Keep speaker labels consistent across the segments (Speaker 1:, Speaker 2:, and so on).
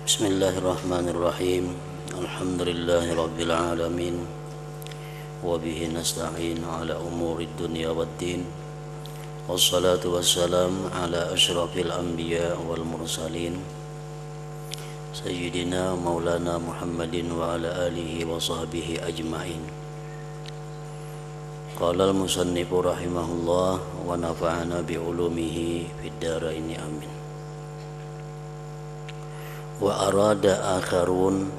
Speaker 1: Bismillahirrahmanirrahim. Alhamdulillahi rabbil alamin. Wa bihi nasta'in ala umurid dunya waddin. Wassalatu wassalam ala asyrafil anbiya wal mursalin Sayyidina maulana Muhammadin wa ala alihi wa sahbihi ajma'in. Qala al-musannifu rahimahullah wa nafa'ana bi'ulumihi fid dharaini amin. Wa arada akharun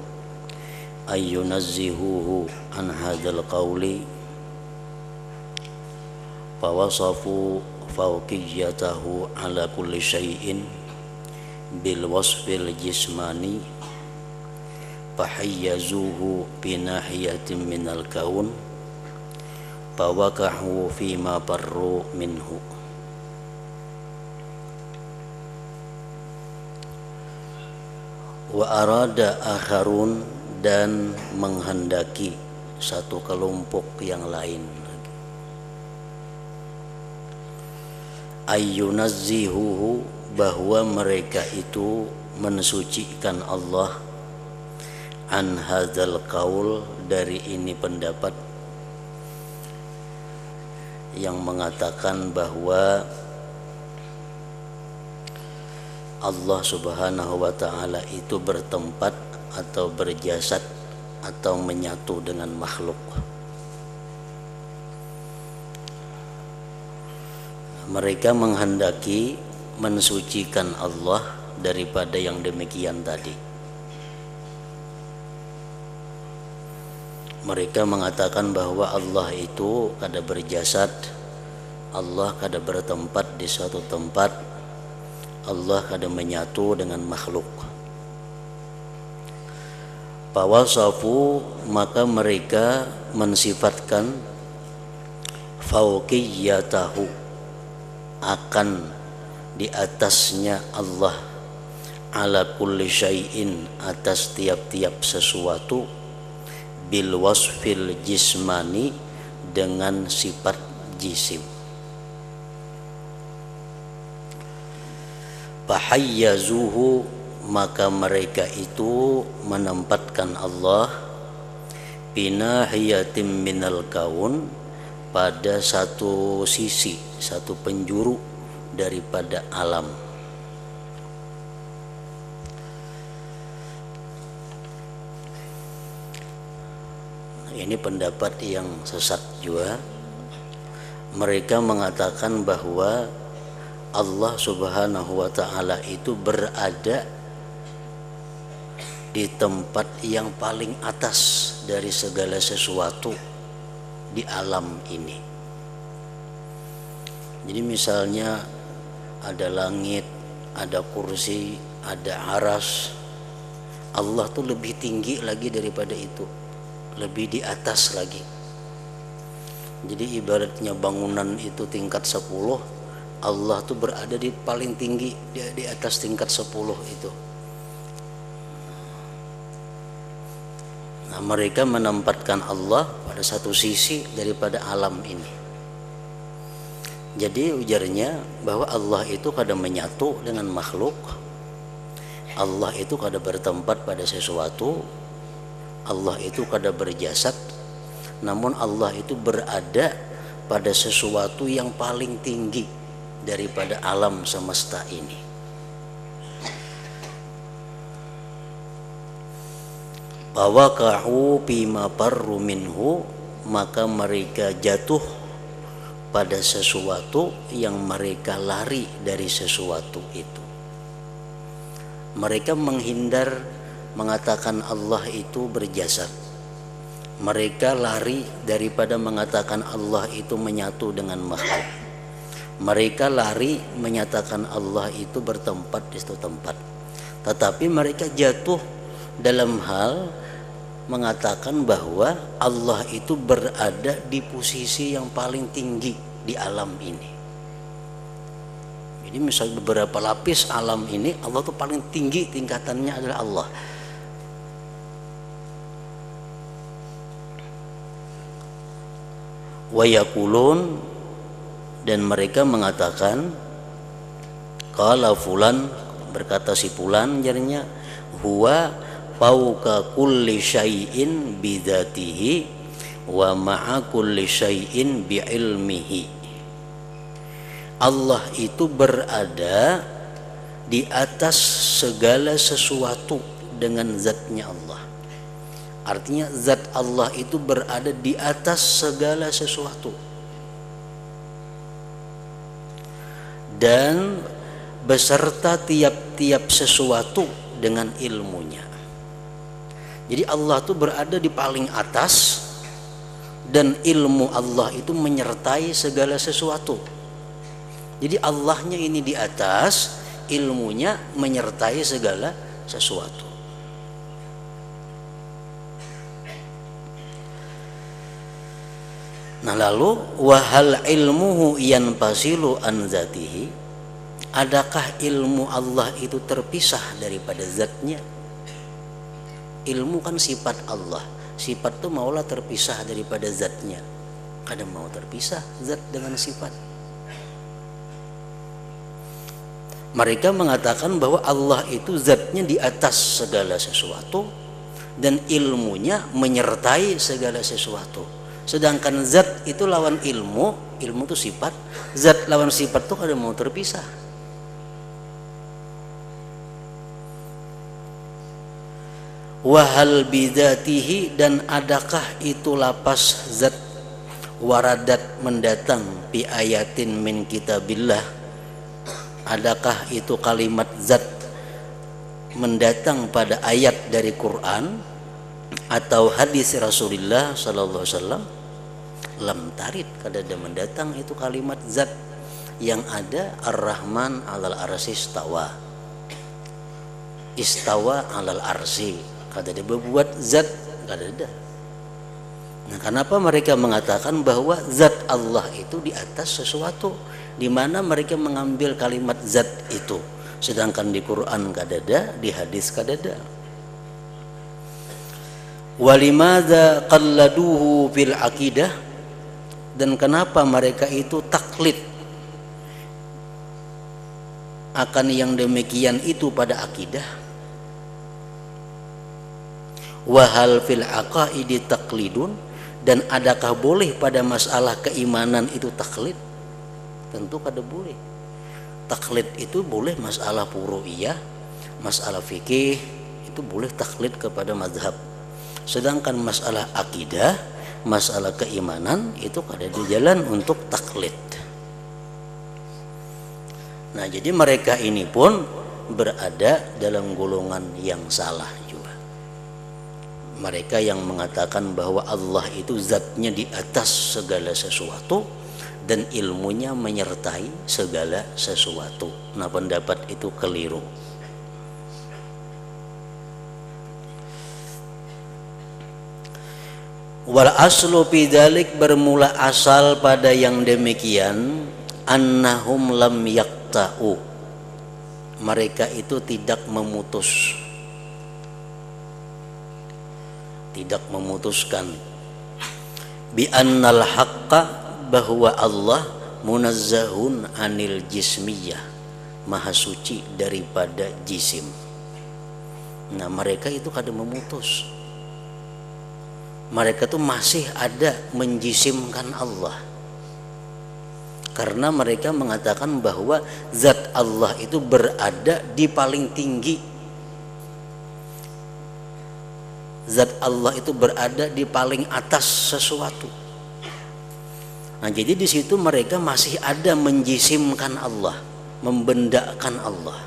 Speaker 1: ay yunazzihuhu an hadzal qawli fawasafu fawqiyatahu ala kulli syai'in bil wasfil jismani fahayyazuhu bi nahiyatin minal kaun fawaqahu fima barru minhu. Wa arada akharun, dan menghendaki satu kelompok yang lain lagi, ayyunazzihuhu, bahwa mereka itu mensucikan Allah, an hadzal qaul, dari ini pendapat yang mengatakan bahwa Allah subhanahu wa ta'ala itu bertempat atau berjasad atau menyatu dengan makhluk. Mereka menghendaki mensucikan Allah daripada yang demikian tadi. Mereka mengatakan bahwa Allah itu kada berjasad, Allah kada bertempat di suatu tempat, Allah kadang menyatu dengan makhluk. Fawasafu, maka mereka mensifatkan fauqiyatahu, akan di atasnya Allah, ala kulli syai'in, atas tiap-tiap sesuatu, bil wasfil jismani, dengan sifat jisim. Fahayyazuhu, maka mereka itu menempatkan Allah binahiyatim minal kaun, pada satu sisi, satu penjuru daripada alam. Ini pendapat yang sesat juga. Mereka mengatakan bahwa Allah subhanahu wa ta'ala itu berada di tempat yang paling atas dari segala sesuatu di alam ini. Jadi misalnya ada langit, ada kursi, ada aras, Allah tuh lebih tinggi lagi daripada itu, lebih di atas lagi. Jadi ibaratnya bangunan itu tingkat 10, Allah tuh berada di paling tinggi, di atas tingkat 10 itu. Nah, mereka menempatkan Allah pada satu sisi daripada alam ini. Jadi ujarnya bahwa Allah itu kadang menyatu dengan makhluk, Allah itu kadang bertempat pada sesuatu, Allah itu kadang berjasad, namun Allah itu berada pada sesuatu yang paling tinggi daripada alam semesta ini. Fawaqa'u bima barru minhu, maka mereka jatuh pada sesuatu yang mereka lari dari sesuatu itu. Mereka menghindar mengatakan Allah itu berjasad. Mereka lari daripada mengatakan Allah itu menyatu dengan makhluk. Mereka lari menyatakan Allah itu bertempat di suatu tempat. Tetapi mereka jatuh dalam hal mengatakan bahwa Allah itu berada di posisi yang paling tinggi di alam ini. Jadi misalnya beberapa lapis alam ini, Allah itu paling tinggi tingkatannya adalah Allah. Wa yaqulun, dan mereka mengatakan qala fulan, berkata si fulan jarinya, huwa fauqa kulli syai'in bidzatihi wa ma'a kulli syai'in bi'ilmihi. Allah itu berada di atas segala sesuatu dengan zatnya Allah. Artinya zat Allah itu berada di atas segala sesuatu dan beserta tiap-tiap sesuatu dengan ilmunya. Jadi Allah itu berada di paling atas dan ilmu Allah itu menyertai segala sesuatu. Jadi Allahnya ini di atas, ilmunya menyertai segala sesuatu. Nah lalu wahal ilmuhu yanfasilu an zatihi, adakah ilmu Allah itu terpisah daripada zatnya? Ilmu kan sifat Allah, sifat itu maulah terpisah daripada zatnya, kadang mau terpisah zat dengan sifat. Mereka mengatakan bahwa Allah itu zatnya di atas segala sesuatu dan ilmunya menyertai segala sesuatu. Sedangkan zat itu lawan ilmu, ilmu itu sifat, zat lawan sifat itu kadang mau terpisah. Wahal bidzatihi, dan adakah itu lapas zat waradat mendatang bi ayatin min kitabillah, adakah itu kalimat zat mendatang pada ayat dari Quran atau hadis Rasulullah sallallahu alaihi wasallam? Lam tarid, kadada mendatang itu kalimat zat. Yang ada Ar-Rahman alal arsy istawa, istawa alal arsy, kadada berbuat zat, kadada. Nah, kenapa mereka mengatakan bahwa zat Allah itu di atas sesuatu? Di mana mereka mengambil kalimat zat itu, sedangkan di Quran kadada, di hadis kadada. Walimadza qalladuhu fil aqidah, dan kenapa mereka itu taklid akan yang demikian itu pada akidah? Wahal fil aqaidi taklidun, dan adakah boleh pada masalah keimanan itu taklid? Tentu kada boleh. Taklid itu boleh masalah furu'iyah, masalah fikih itu boleh taklid kepada mazhab. Sedangkan masalah akidah, masalah keimanan itu kada di jalan untuk taklid. Nah, jadi mereka ini pun berada dalam golongan yang salah juga. Mereka yang mengatakan bahwa Allah itu zatnya di atas segala sesuatu dan ilmunya menyertai segala sesuatu. Nah, pendapat itu keliru. Wal aslu bidzalik, bermula asal pada yang demikian, annahum lam yaqta'u, mereka itu tidak memutuskan bi annal haqqa, bahwa Allah munazzahun anil jismiyah, maha suci daripada jisim. Nah, mereka itu kada memutus. Mereka tuh masih ada menjisimkan Allah, karena mereka mengatakan bahwa zat Allah itu berada di paling tinggi, zat Allah itu berada di paling atas sesuatu. Nah, jadi di situ mereka masih ada menjisimkan Allah, membendakan Allah.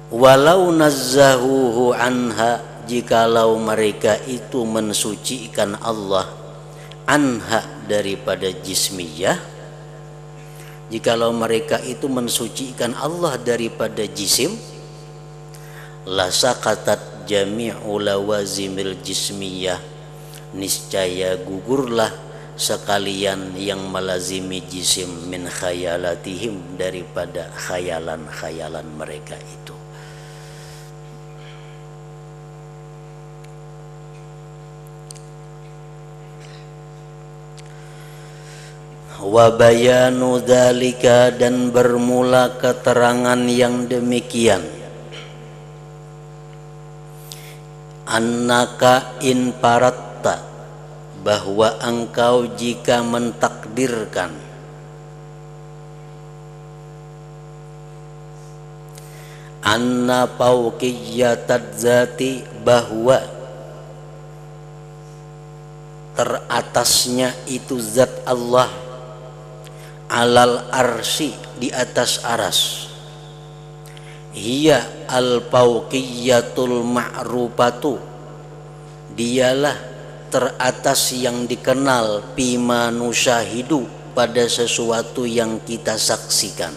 Speaker 1: Walau nazzahuhu anha, jikalau mereka itu mensucikan Allah anha daripada jismiyah, jikalau mereka itu mensucikan Allah daripada jisim, lasaqatat jami'u lawazimil jismiyah, niscaya gugurlah sekalian yang melazimi jisim min khayalatihim, daripada khayalan-khayalan mereka itu. Wa bayanu dzalika, dan bermula keterangan yang demikian, annaka in paratta, bahwa engkau jika mentakdirkan, anna fauqiyyatad zati, bahwa teratasnya itu zat Allah, alal arsy, di atas aras, hiya al fauqiyatul ma'rufatu, dialah teratas yang dikenal, bima nusyahidu, pada sesuatu yang kita saksikan.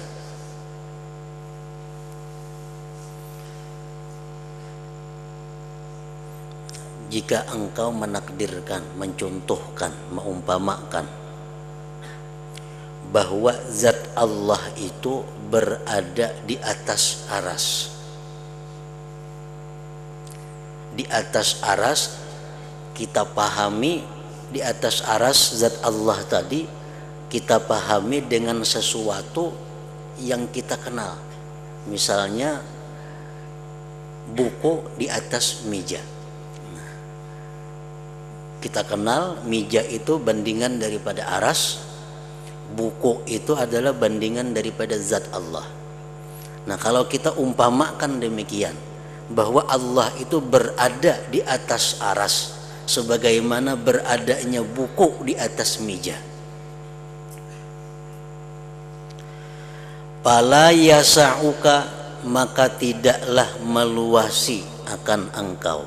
Speaker 1: Jika engkau menakdirkan, mencontohkan, mengumpamakan bahwa zat Allah itu berada di atas aras, di atas aras, kita pahami di atas aras zat Allah tadi, kita pahami dengan sesuatu yang kita kenal. Misalnya buku di atas meja, kita kenal meja itu bandingan daripada aras, buku itu adalah bandingan daripada zat Allah. Nah, kalau kita umpamakan demikian, bahwa Allah itu berada di atas aras sebagaimana beradanya buku di atas meja, fala yasa'uka, maka tidaklah meluasi akan engkau,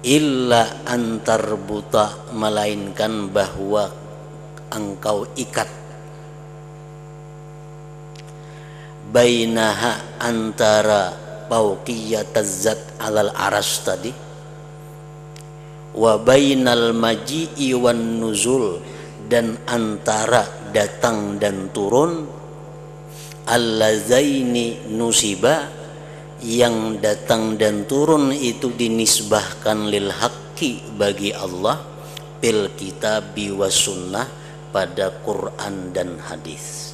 Speaker 1: illa antar buta, melainkan bahwa engkau ikat, bainaha, antara fauqiyataz zat alal aras tadi, wa bainal maji'i wan nuzul, dan antara datang dan turun, allazaini nusiba, yang datang dan turun itu dinisbahkan lil haqqi, bagi Allah, bil kitabi was sunnah, pada Quran dan hadis.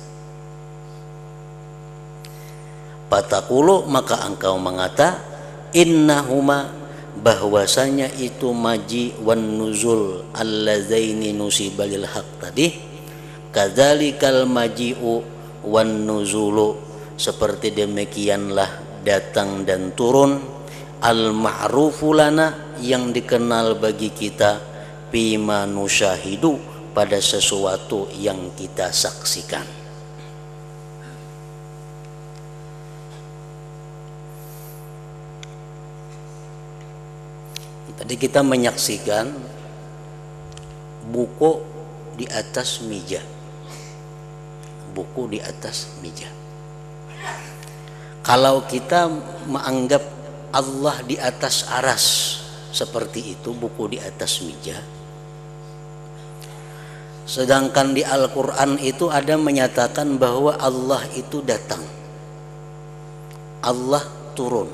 Speaker 1: Pataqulu, maka engkau mengata, innahuma, bahwasanya itu maji wan nuzul allazaini nusiba lil haqq tadi, kadzalikal maji'u wan nuzulu, seperti demikianlah datang dan turun, al ma'rufu lana, yang dikenal bagi kita, bima nusyahidu, pada sesuatu yang kita saksikan. Tadi kita menyaksikan buku di atas meja, buku di atas meja. Kalau kita menganggap Allah di atas aras seperti itu, buku di atas meja, sedangkan di Al-Quran itu ada menyatakan bahwa Allah itu datang, Allah turun,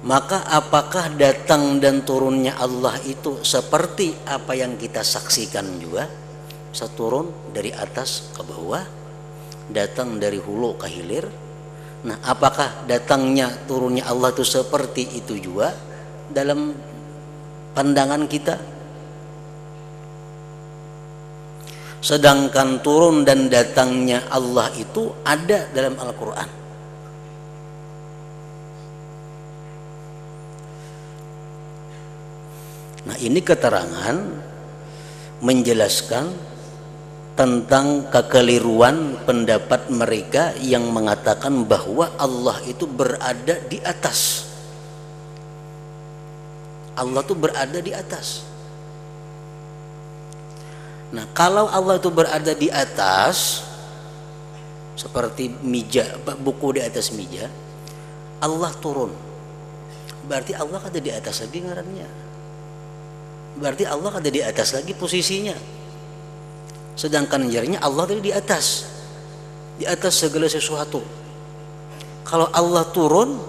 Speaker 1: maka apakah datang dan turunnya Allah itu seperti apa yang kita saksikan juga? Seturun dari atas ke bawah, datang dari hulu ke hilir. Nah, apakah datangnya turunnya Allah itu seperti itu juga dalam pandangan kita? Sedangkan turun dan datangnya Allah itu ada dalam Al-Quran. Nah, ini keterangan menjelaskan tentang kekeliruan pendapat mereka yang mengatakan bahwa Allah itu berada di atas. Allah itu berada di atas. Nah, kalau Allah itu berada di atas, seperti meja, buku di atas meja, Allah turun, berarti Allah ada di atas lagi ngarannya. Berarti Allah ada di atas lagi posisinya. Sedangkan jarnya Allah tadi di atas segala sesuatu. Kalau Allah turun,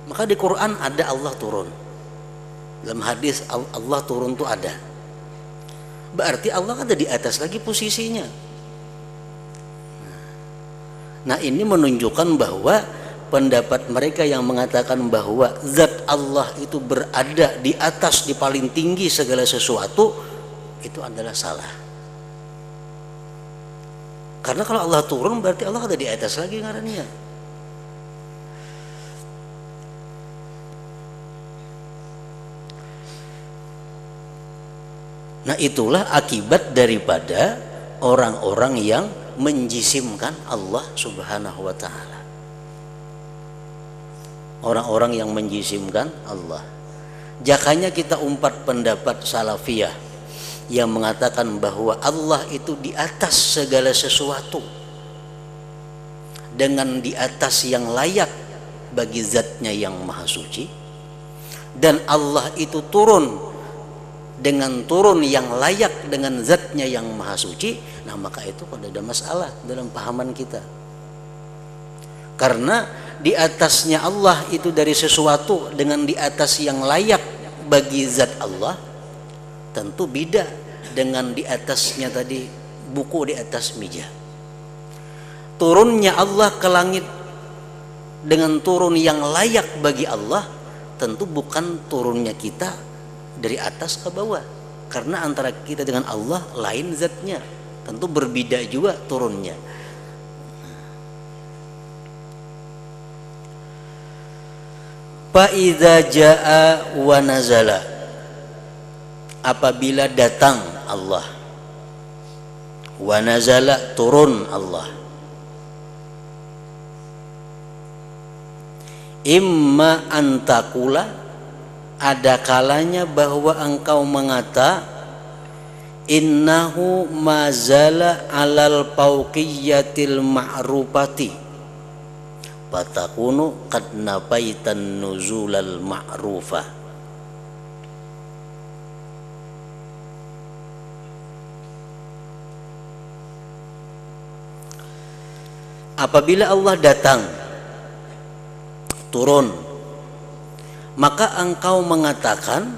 Speaker 1: maka di Quran ada Allah turun. Dalam hadis Allah turun itu ada. berarti Allah ada di atas lagi posisinya. Nah, ini menunjukkan bahwa pendapat mereka yang mengatakan bahwa zat Allah itu berada di atas, di paling tinggi segala sesuatu, itu adalah salah. Karena kalau Allah turun berarti Allah ada di atas lagi ngarannya. Nah, itulah akibat daripada orang-orang yang menjisimkan Allah Subhanahu wa ta'ala. Orang-orang yang menjisimkan Allah. Jakanya kita umpat pendapat salafiyah yang mengatakan bahwa Allah itu di atas segala sesuatu, dengan di atas yang layak bagi zatnya yang maha suci, dan Allah itu turun dengan turun yang layak dengan zatnya yang maha suci. Nah, maka itu ada masalah dalam pahaman kita, karena di atasnya Allah itu dari sesuatu dengan di atas yang layak bagi zat Allah tentu beda dengan di atasnya tadi buku di atas meja. Turunnya Allah ke langit dengan turun yang layak bagi Allah tentu bukan turunnya kita dari atas ke bawah, karena antara kita dengan Allah lain zatnya, tentu berbeda juga turunnya. Fa idza jaa wa nazala, apabila datang Allah, wa nazala turun Allah, imma antakula, ada kalanya bahwa engkau mengata innahu mazala alal fauqiyatil ma'rufati fatakunu qad nafaitan nuzulal ma'rufa. Apabila Allah datang turun, maka engkau mengatakan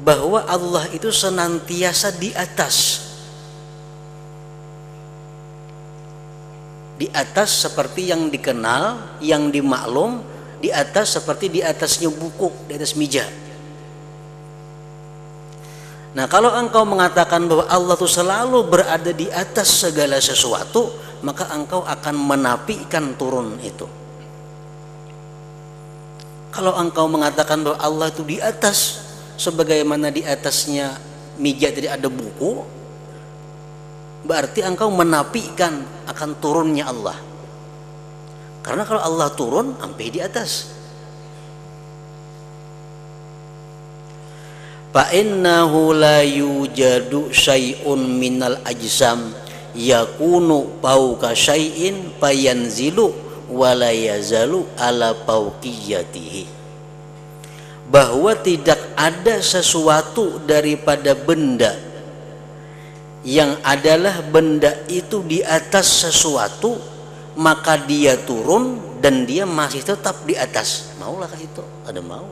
Speaker 1: bahwa Allah itu senantiasa di atas. Di atas seperti yang dikenal, yang dimaklum, di atas seperti di atasnya buku, di atas meja. Nah, kalau engkau mengatakan bahwa Allah itu selalu berada di atas segala sesuatu, maka engkau akan menafikan turun itu. Kalau engkau mengatakan bahwa Allah itu di atas, sebagaimana di atasnya meja tidak ada buku, berarti engkau menafikan akan turunnya Allah. Karena kalau Allah turun, sampai di atas. Fa innahu la yujadu syai'un minal ajsam yakunu fawqa syai'in fayanzilu wala yazalu ala fauqiyatihi, bahwa tidak ada sesuatu daripada benda yang adalah benda itu di atas sesuatu, maka dia turun dan dia masih tetap di atas. Maulah itu, ada mau.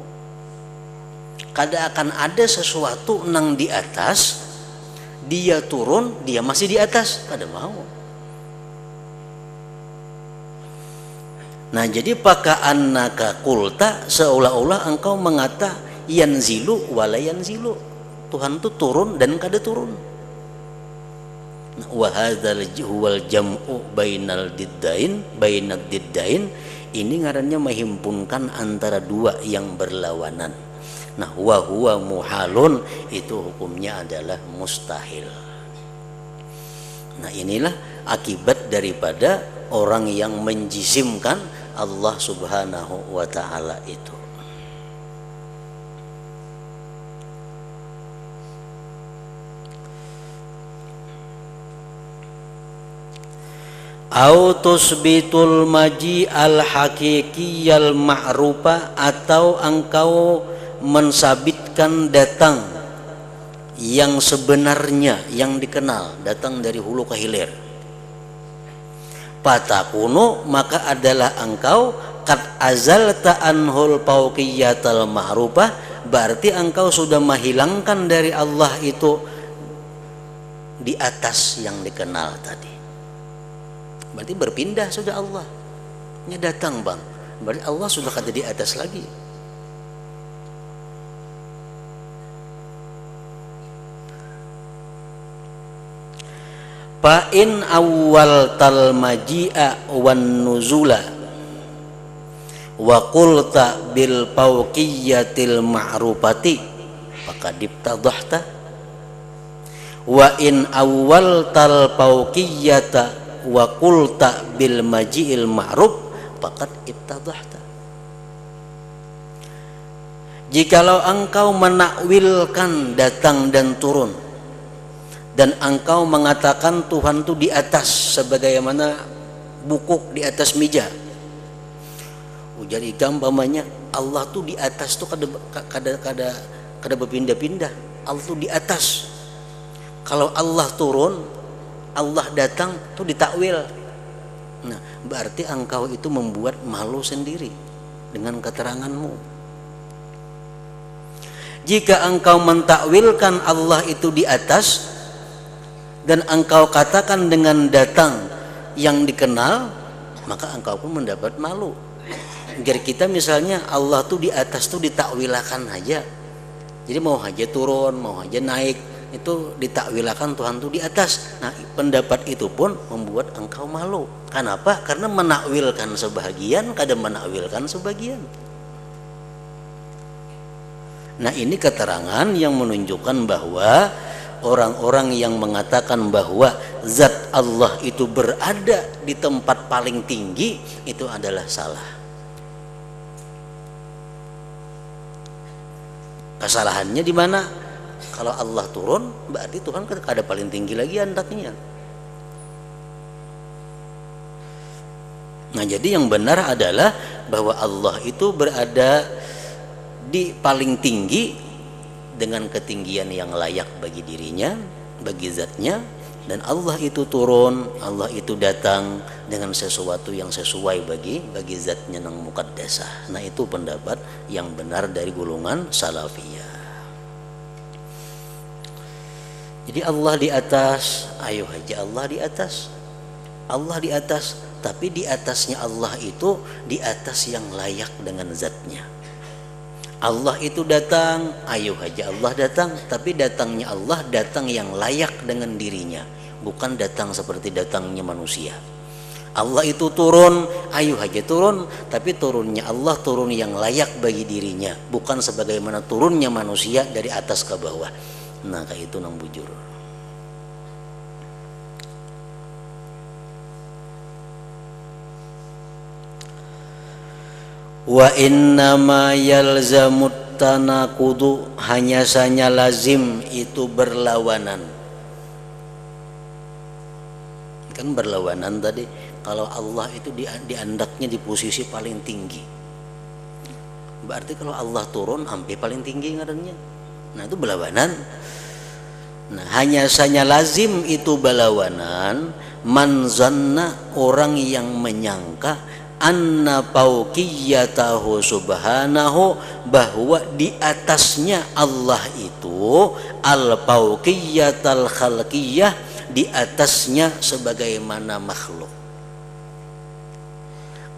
Speaker 1: Kada akan ada sesuatu nang di atas, dia turun, dia masih di atas, kada mau. Nah, jadi paka'annaka qulta, seolah-olah engkau mengata yanzilu wala yanzilu, Tuhan itu turun dan kada turun. Nah, wa hadzal huwal jam'u bainal diddain, bainad diddain, ini ngarannya menghimpunkan antara dua yang berlawanan. Nah, wa huwa muhalun, itu hukumnya adalah mustahil. Nah, inilah akibat daripada orang yang menjisimkan Allah Subhanahu wa ta'ala itu. Au tusbitul maji al hakikiyal ma'rufa, atau engkau mensabitkan datang yang sebenarnya, yang dikenal, datang dari hulu ke hilir. Fatakunu, maka adalah engkau qad azalta anhul fauqiyatal ma'rufah, berarti engkau sudah menghilangkan dari Allah itu di atas yang dikenal tadi. Berarti berpindah sudah Allah. Nya datang bang. Berarti Allah sudah ada di atas lagi. Fa'in awwal tal maji'a wan nuzula wa qulta bil fawqiyatil ma'rufati faqad ibtadahta wa in awwal tal fawqiyata wa qulta bil maji'il ma'ruf faqad ibtadahta. Jikalau engkau menakwilkan datang dan turun dan engkau mengatakan Tuhan itu di atas sebagaimana bukuk di atas meja. Ujar ikam pamannya Allah tuh di atas tuh kada berpindah-pindah. Allah tuh di atas. Kalau Allah turun, Allah datang tuh ditakwil. Nah, berarti engkau itu membuat malu sendiri dengan keteranganmu. Jika engkau mentakwilkan Allah itu di atas dan engkau katakan dengan datang yang dikenal, maka engkau pun mendapat malu. Jadi kita misalnya Allah tuh di atas tuh ditakwilakan aja. Jadi mau aja turun, mau aja naik, itu ditakwilakan Tuhan tuh di atas. Nah, pendapat itu pun membuat engkau malu. Kenapa? Karena menakwilkan sebagian, kadang menakwilkan sebagian. Nah, ini keterangan yang menunjukkan bahwa orang-orang yang mengatakan bahwa zat Allah itu berada di tempat paling tinggi itu adalah salah. Kesalahannya di mana? Kalau Allah turun, berarti Tuhan kan ada paling tinggi lagi hendaknya. Nah, jadi yang benar adalah bahwa Allah itu berada di paling tinggi dengan ketinggian yang layak bagi dirinya, bagi zatnya, dan Allah itu turun, Allah itu datang dengan sesuatu yang sesuai bagi zatnya yang muqaddasah. Nah, itu pendapat yang benar dari golongan salafiyah. Jadi Allah di atas, ayo aja Allah di atas. Allah di atas, tapi di atasnya Allah itu di atas yang layak dengan zatnya. Allah itu datang, ayo aja Allah datang, tapi datangnya Allah datang yang layak dengan dirinya, bukan datang seperti datangnya manusia. Allah itu turun, ayo aja turun, tapi turunnya Allah turun yang layak bagi dirinya, bukan sebagaimana turunnya manusia dari atas ke bawah. Nah, kayak itu nang bujur. Wa innama yalzamut tanakudu, hanya saja lazim itu berlawanan. Kan berlawanan tadi, kalau Allah itu diandaknya di posisi paling tinggi, berarti kalau Allah turun sampai paling tinggi ngarannya. Nah, itu berlawanan. Nah, hanya saja lazim itu berlawanan man zanna, orang yang menyangka anna fauqiyatahu subhanahu, bahwa di atasnya Allah itu al fauqiyatal khalqiyah, di atasnya sebagaimana makhluk.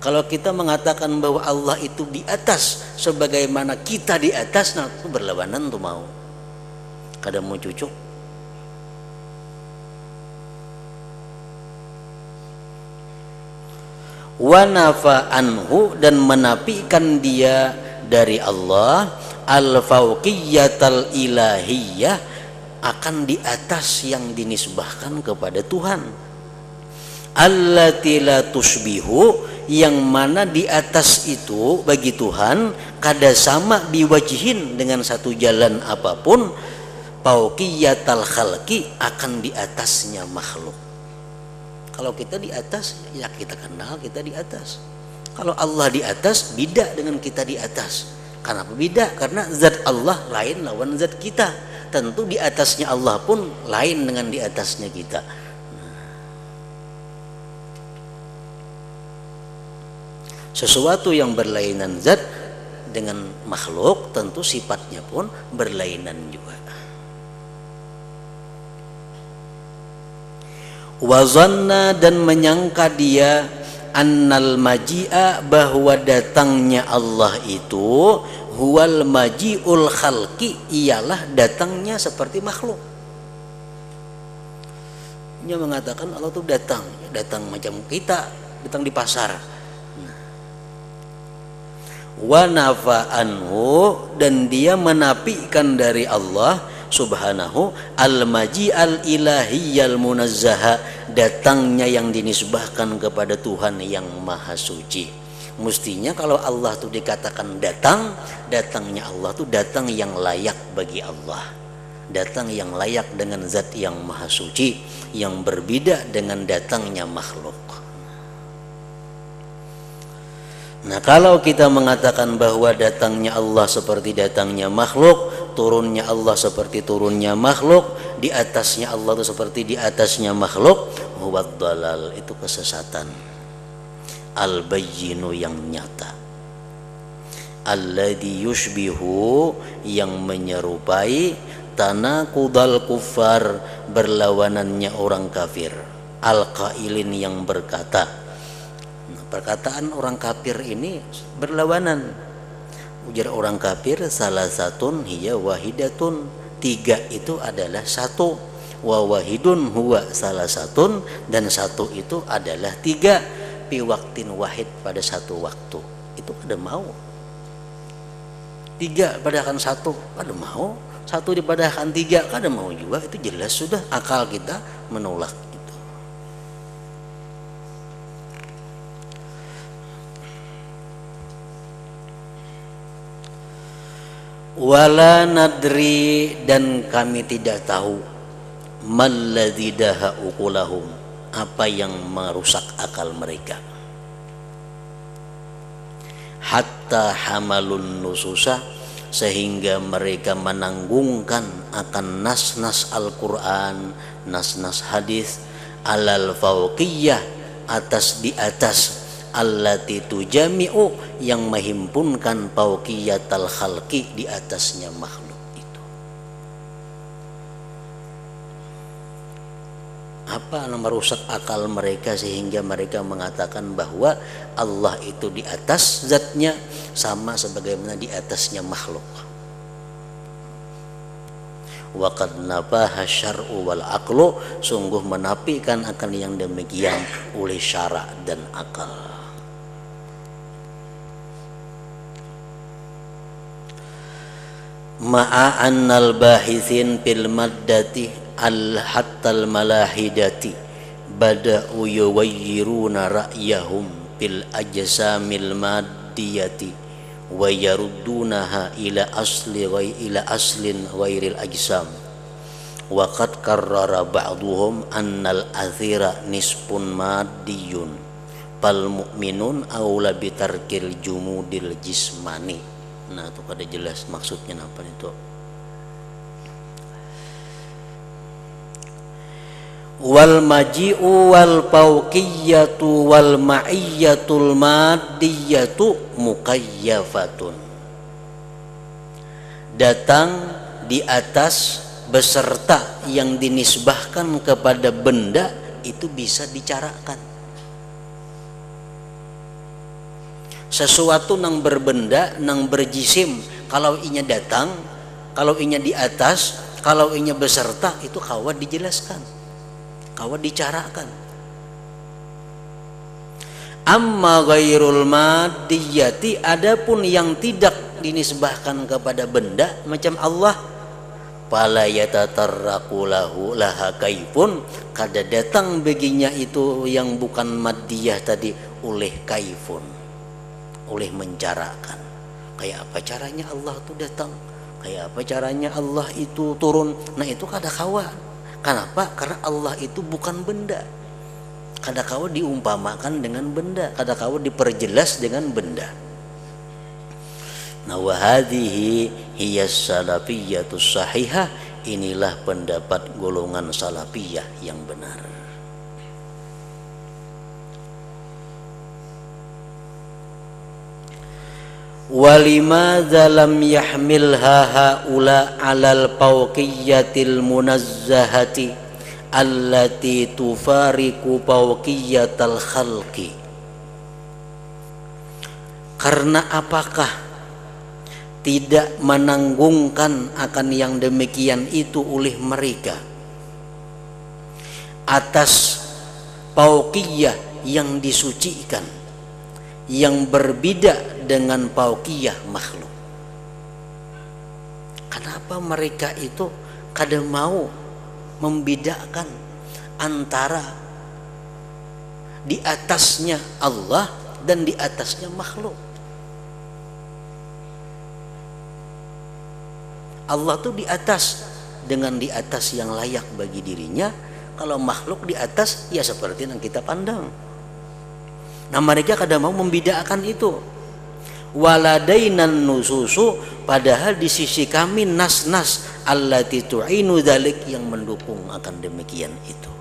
Speaker 1: Kalau kita mengatakan bahwa Allah itu di atas sebagaimana kita di atas, nah itu berlawanan tuh mau. Kadang mau cucuk. Wa nafa anhu, dan menafikan dia dari Allah al fauqiyatal ilahiyah, akan di atas yang dinisbahkan kepada Tuhan. Allati la tusbihu, yang mana di atas itu bagi Tuhan kada sama biwajhin, dengan satu jalan apapun, fauqiyatal khalqi, akan di atasnya makhluk. Kalau kita di atas, ya kita kenal kita di atas. Kalau Allah di atas, beda dengan kita di atas. Kenapa beda? Karena zat Allah lain lawan zat kita. Tentu di atasnya Allah pun lain dengan di atasnya kita. Sesuatu yang berlainan zat dengan makhluk, tentu sifatnya pun berlainan juga. Wazanna dan menyangka dia annal maji'a bahwa datangnya Allah itu huwal maji'ul khalqi ialah datangnya seperti makhluk. Dia mengatakan Allah itu datang macam kita datang di pasar. Wa nafa'anhu dan dia menafikan dari Allah subhanahu al-maji al-ilahiyal munazzaha datangnya yang dinisbahkan kepada Tuhan yang maha suci. Mestinya kalau Allah itu dikatakan datangnya Allah itu datang yang layak bagi Allah, datang yang layak dengan zat yang maha suci, yang berbeda dengan datangnya makhluk. Nah, kalau kita mengatakan bahwa datangnya Allah seperti datangnya makhluk, turunnya Allah seperti turunnya makhluk, di atasnya Allah itu seperti di atasnya makhluk, huwad dalal, itu kesesatan. Al-bayyinu yang nyata. Alladhi yushbihu yang menyerupai tanaqudal kuffar berlawanannya orang kafir. Al-qailin yang berkata. Perkataan orang kafir ini berlawanan. Ujar orang kafir salah satun hiya wahidatun, tiga itu adalah satu, wa wahidun huwa salah satun dan satu itu adalah tiga, fi waktin wahid pada satu waktu. Itu ada mau tiga padahal satu, ada mau satu dipadahkan tiga, ada mau juga. Itu jelas sudah akal kita menolak. Wala nadri dan kami tidak tahu malladzi daha uqulahum apa yang merusak akal mereka, hatta hamalun nususa sehingga mereka menanggungkan akan nas-nas Al-Qur'an, nas-nas hadis alal fauqiyah atas di atas allati tujami'u yang menghimpunkan fauqiyatal khalqi di atasnya makhluk itu. Apa yang merusak akal mereka sehingga mereka mengatakan bahwa Allah itu di atas zatnya sama sebagaimana di atasnya makhluk. Wa qad nafaha syar'u wal aqlu, sungguh menafikan akan yang demikian oleh syara dan akal. Ma'a annal bahithin fil maddati al-hattal malahidati bada'u yuwayyiruna ra'yahum fil ajsamil maddiyati wa yaruddunaha ila aslin ghairil ajsam wa qad karrara ba'duhum annal athira nisfun maddiyun fal mu'minun aula bitarkil jumudil jismani. Nah, itu kada jelas maksudnya apa itu. Wal maji'u wal fauqiyatu wal ma'iyyatul maddiyatu muqayyafatun. Datang di atas beserta yang dinisbahkan kepada benda itu bisa dicarakan. Sesuatu nang berbenda, nang berjisim, kalau inya datang, kalau inya di atas, kalau inya beserta, itu kawat dijelaskan, kawat dicarakan. Amma ghairul maddiyati, adapun yang tidak dinisbahkan kepada benda macam Allah, fala yatatarraqu lahu laha kaifun, kada datang baginya itu yang bukan maddiyah tadi oleh kaifun, oleh mencarakan. Kayak apa caranya Allah itu datang, kayak apa caranya Allah itu turun. Nah, itu kada kawa. Kenapa? Karena Allah itu bukan benda. Kada kawa diumpamakan dengan benda, kada kawa diperjelas dengan benda. Nah, wa hadhihi hiya salafiyatus sahihah, inilah pendapat golongan salafiyah yang benar. Walimadza lam yahmilha haula alal fauqiyatil munazzahati allati tufariqu fawqiyatal khalqi. Karena apakah tidak menanggungkan akan yang demikian itu oleh mereka atas fauqiyah yang disucikan, yang berbeda dengan fauqiyah makhluk. Kenapa mereka itu kada mau membedakan antara di atasnya Allah dan di atasnya makhluk? Allah tuh di atas dengan di atas yang layak bagi dirinya. Kalau makhluk di atas ya seperti yang kita pandang. Nah mereka kadang mau membedakan itu. Waladainan nususu, padahal di sisi kami nas-nas allati tu'inu dzalik yang mendukung akan demikian itu.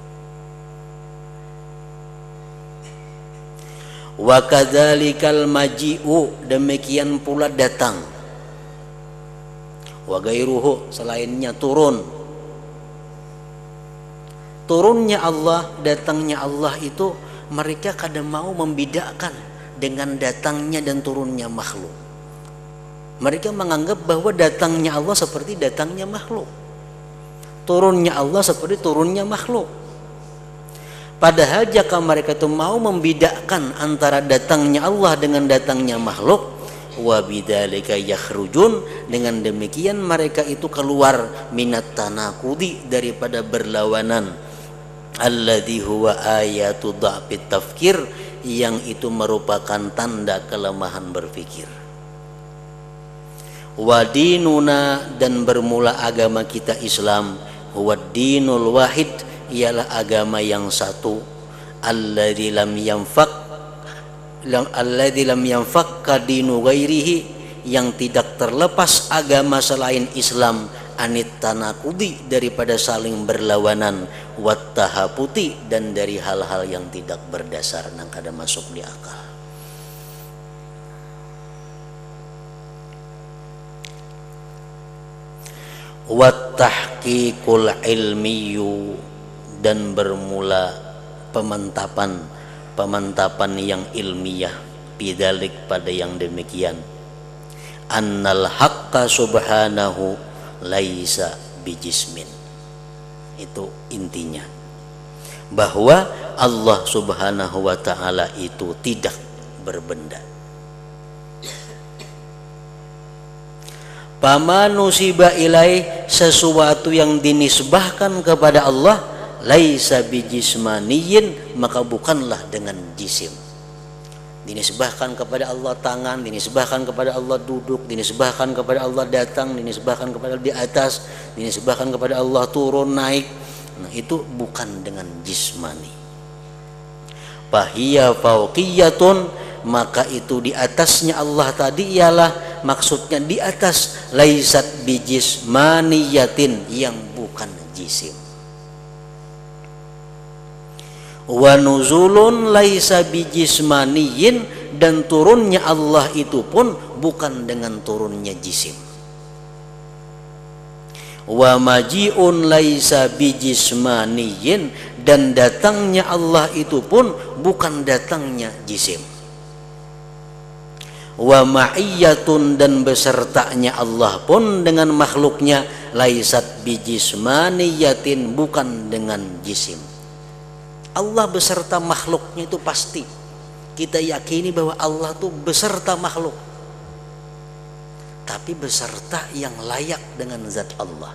Speaker 1: Wa kadzalikal maji'u, demikian pula datang. Wa gairuhu, selainnya turunnya Allah, datangnya Allah itu mereka kadang mau membedakan dengan datangnya dan turunnya makhluk. Mereka menganggap bahwa datangnya Allah seperti datangnya makhluk, turunnya Allah seperti turunnya makhluk. Padahal jika mereka itu mau membedakan antara datangnya Allah dengan datangnya makhluk, wa bidzalika yakhrujun, dengan demikian mereka itu keluar minat tanaqudi, daripada berlawanan, alladzi huwa ayatu dha'fit tafkir, yang itu merupakan tanda kelemahan berpikir. Wa dinuna, dan bermula agama kita Islam, huwa dinul wahid, ialah agama yang satu, alladzi lam yanfakka dinu ghairihi, yang tidak terlepas agama selain Islam, anit tanakudi, daripada saling berlawanan, wat tahaputi, dan dari hal-hal yang tidak berdasar nang kada masuk di akal. Wat tahqiqul ilmiyu, dan bermula pemantapan yang ilmiah, bidzalik, pada yang demikian, annal haqqa subhanahu laisa bijismin. Itu intinya, bahwa Allah subhanahu wa ta'ala itu tidak berbenda. Pama nusiba ilaih, sesuatu yang dinisbahkan kepada Allah, laisa bijismaniyin, maka bukanlah dengan jisim. Dinisbahkan kepada Allah tangan, dinisbahkan kepada Allah duduk, dinisbahkan kepada Allah datang, dinisbahkan kepada Allah di atas, dinisbahkan kepada Allah turun naik. Nah itu bukan dengan jismani. Fahiya fauqiyatun, maka itu di atasnya Allah tadi ialah maksudnya di atas, laisat bijismaniyatin, yang bukan jisim. Wa nuzulun laisa bijismaniyin, dan turunnya Allah itu pun bukan dengan turunnya jisim. Wa maji'un laisa bijismaniyin, dan datangnya Allah itu pun bukan datangnya jisim. Wa ma'iyyatun, dan besertanya Allah pun dengan makhluknya, laisat bijismaniyatin, bukan dengan jisim. Allah beserta makhluknya itu pasti. Kita yakini bahwa Allah itu beserta makhluk, tapi beserta yang layak dengan zat Allah.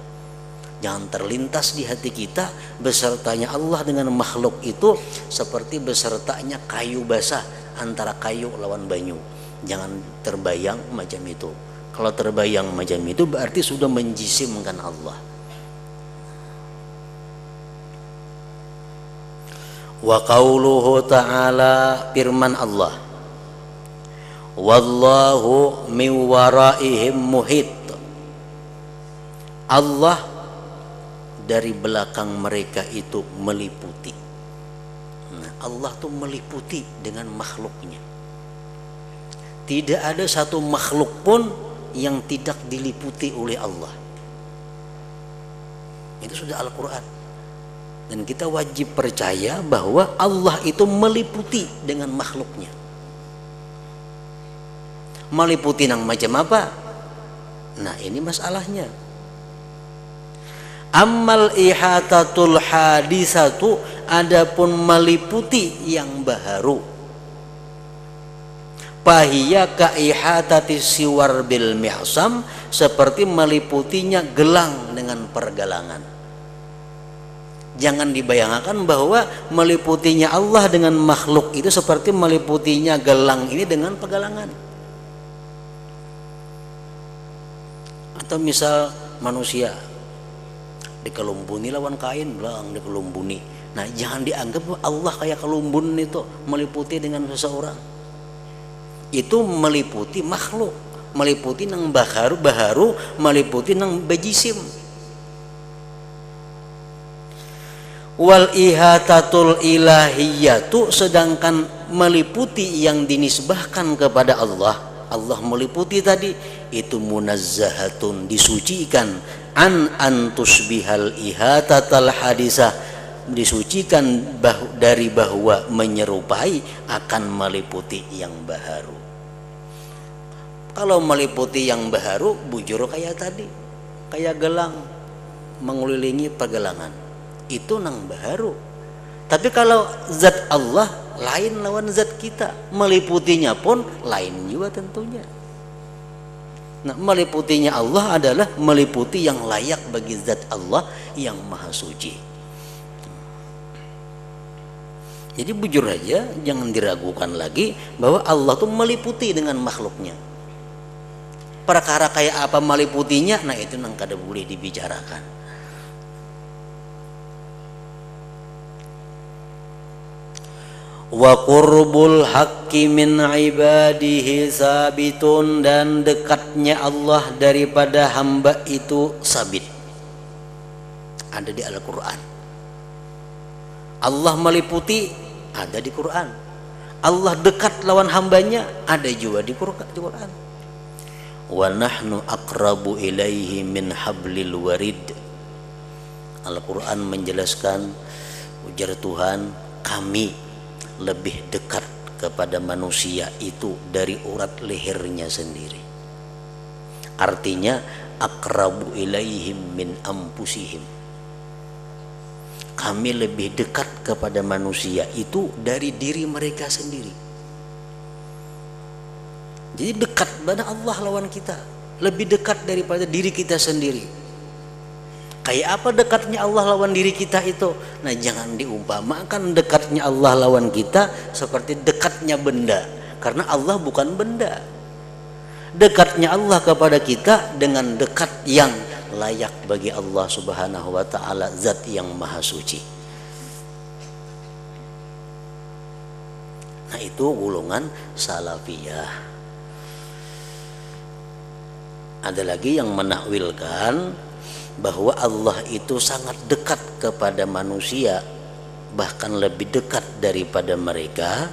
Speaker 1: Jangan terlintas di hati kita besertanya Allah dengan makhluk itu seperti besertanya kayu basah antara kayu lawan banyu. Jangan terbayang macam itu. Kalau terbayang macam itu berarti sudah menjisimkan Allah. Wa qauluhu ta'ala, firman Allah, wallahu min waraihim muhit, Allah dari belakang mereka itu meliputi. Nah, Allah tuh meliputi dengan makhluknya. Tidak ada satu makhluk pun yang tidak diliputi oleh Allah. Itu sudah Al-Quran. Dan kita wajib percaya bahwa Allah itu meliputi dengan makhluknya. Meliputi nang macam apa? Nah, ini masalahnya. Ammal ihatatul hadisatu, adapun meliputi yang baharu. Fahiya ka ihatati siwar bil mi'sam, seperti meliputinya gelang dengan pergelangan. Jangan dibayangkan bahwa meliputinya Allah dengan makhluk itu seperti meliputinya gelang ini dengan pergelangan. Atau misal manusia dikelumbuni lawan kain, belang dikelumbuni. Nah, jangan dianggap bahwa Allah kayak kelumbun itu meliputi dengan seseorang. Itu meliputi makhluk, meliputi nang baharu, meliputi nang bajisim. Wal ihatatul ilahiyatu, sedangkan meliputi yang dinisbahkan kepada Allah, Allah meliputi tadi itu munazzahatun, disucikan, an antusbihal ihatatal hadisah, disucikan dari bahwa menyerupai akan meliputi yang baharu. Kalau meliputi yang baharu, bujur kayak tadi, kayak gelang mengelilingi pergelangan, itu nang baharu. Tapi kalau zat Allah lain lawan zat kita, meliputinya pun lain juga tentunya. Nah, meliputinya Allah adalah meliputi yang layak bagi zat Allah yang maha suci. Jadi bujur aja, jangan diragukan lagi bahwa Allah tuh meliputi dengan makhluknya. Perkara kayak apa meliputinya, nah itu nang kada boleh dibicarakan. Wa qurbul haqqi min ibadihi sabitun, dan dekatnya Allah daripada hamba itu sabit. Ada di Al-Quran. Allah meliputi, ada di Quran. Allah dekat lawan hambanya, ada juga di Quran. Wa nahnu aqrabu ilaihi min hablil warid. Al-Quran menjelaskan, ujar Tuhan, kami lebih dekat kepada manusia itu dari urat lehernya sendiri. Artinya aqrabu ilaihim min anfusihim. Kami lebih dekat kepada manusia itu dari diri mereka sendiri. Jadi dekat pada Allah lawan kita, lebih dekat daripada diri kita sendiri. Kayak apa dekatnya Allah lawan diri kita itu? Nah, jangan diumpamakan dekatnya Allah lawan kita seperti dekatnya benda, karena Allah bukan benda. Dekatnya Allah kepada kita dengan dekat yang layak bagi Allah Subhanahu wa ta'ala, zat yang maha suci. Nah, itu golongan salafiyah. Ada lagi yang menakwilkan bahwa Allah itu sangat dekat kepada manusia, bahkan lebih dekat daripada mereka.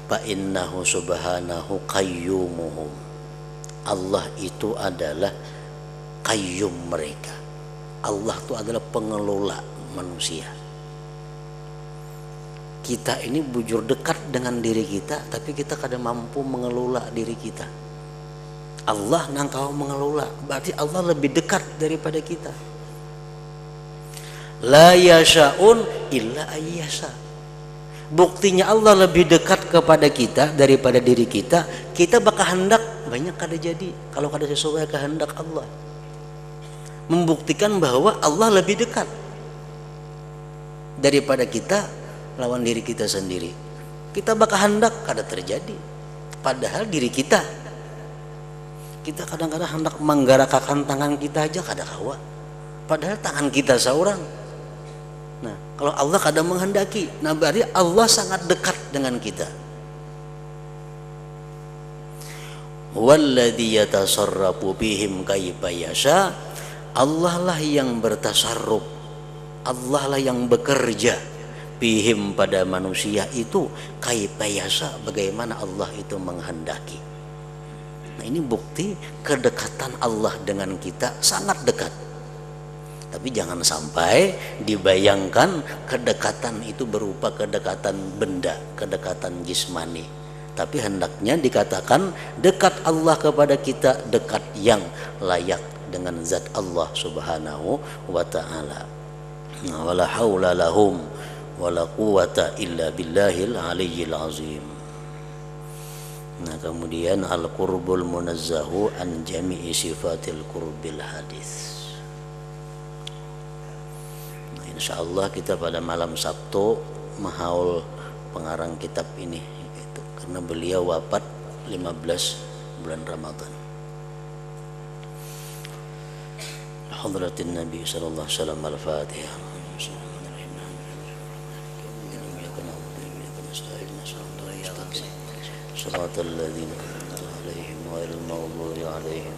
Speaker 1: Fa innahu subhanahu qayyumuhum. Allah itu adalah qayyum mereka. Allah itu adalah pengelola manusia. Kita ini bujur dekat dengan diri kita, tapi kita kadang mampu mengelola diri kita. Allah nangkau mengelola, berarti Allah lebih dekat daripada kita. La yasha'un illa ayyasha. Buktinya Allah lebih dekat kepada kita daripada diri kita. Kita bakal hendak banyak kada jadi kalau kada sesuai kehendak Allah. Membuktikan bahwa Allah lebih dekat daripada kita lawan diri kita sendiri. Kita bakal hendak kada terjadi, padahal diri kita kadang-kadang hendak menggerakkan tangan kita aja kada kawa, padahal tangan kita seorang. Nah, kalau Allah kadang menghendaki, nah berarti Allah sangat dekat dengan kita. Walladzi yatasarrafu bihim kaifa yasha. Allah lah yang bertasarruf, Allah lah yang bekerja bihim pada manusia itu kaifa yasha, bagaimana Allah itu menghendaki. Nah, ini bukti kedekatan Allah dengan kita sangat dekat. Tapi jangan sampai dibayangkan kedekatan itu berupa kedekatan benda, kedekatan jismani. Tapi hendaknya dikatakan dekat Allah kepada kita, dekat yang layak dengan zat Allah Subhanahu wa ta'ala. Wala haula lahum wala quwata illa billahil aliyyil azim. Nah, kemudian al-qurbul munazzahu an jami'i sifatil qurbil hadis. InsyaAllah kita pada malam Sabtu mahaul pengarang kitab ini itu, karena beliau wafat 15 bulan Ramadan. Hadratin Nabi sallallahu alaihi wasallam. Al-Fatihah. Shiratal ladzina an'amta 'alaihim ghairil maghdubi 'alaihim.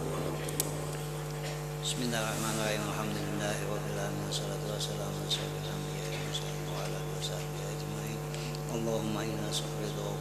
Speaker 2: Bismillahirrahmanirrahim. Alhamdulillahi rabbil alamin. Wassalatu wassalamu ala asyrofil anbiya'i wal mursalin wa ala alihi wa sahbihi ajma'in. Allahumma inna nas'aluka ridha wa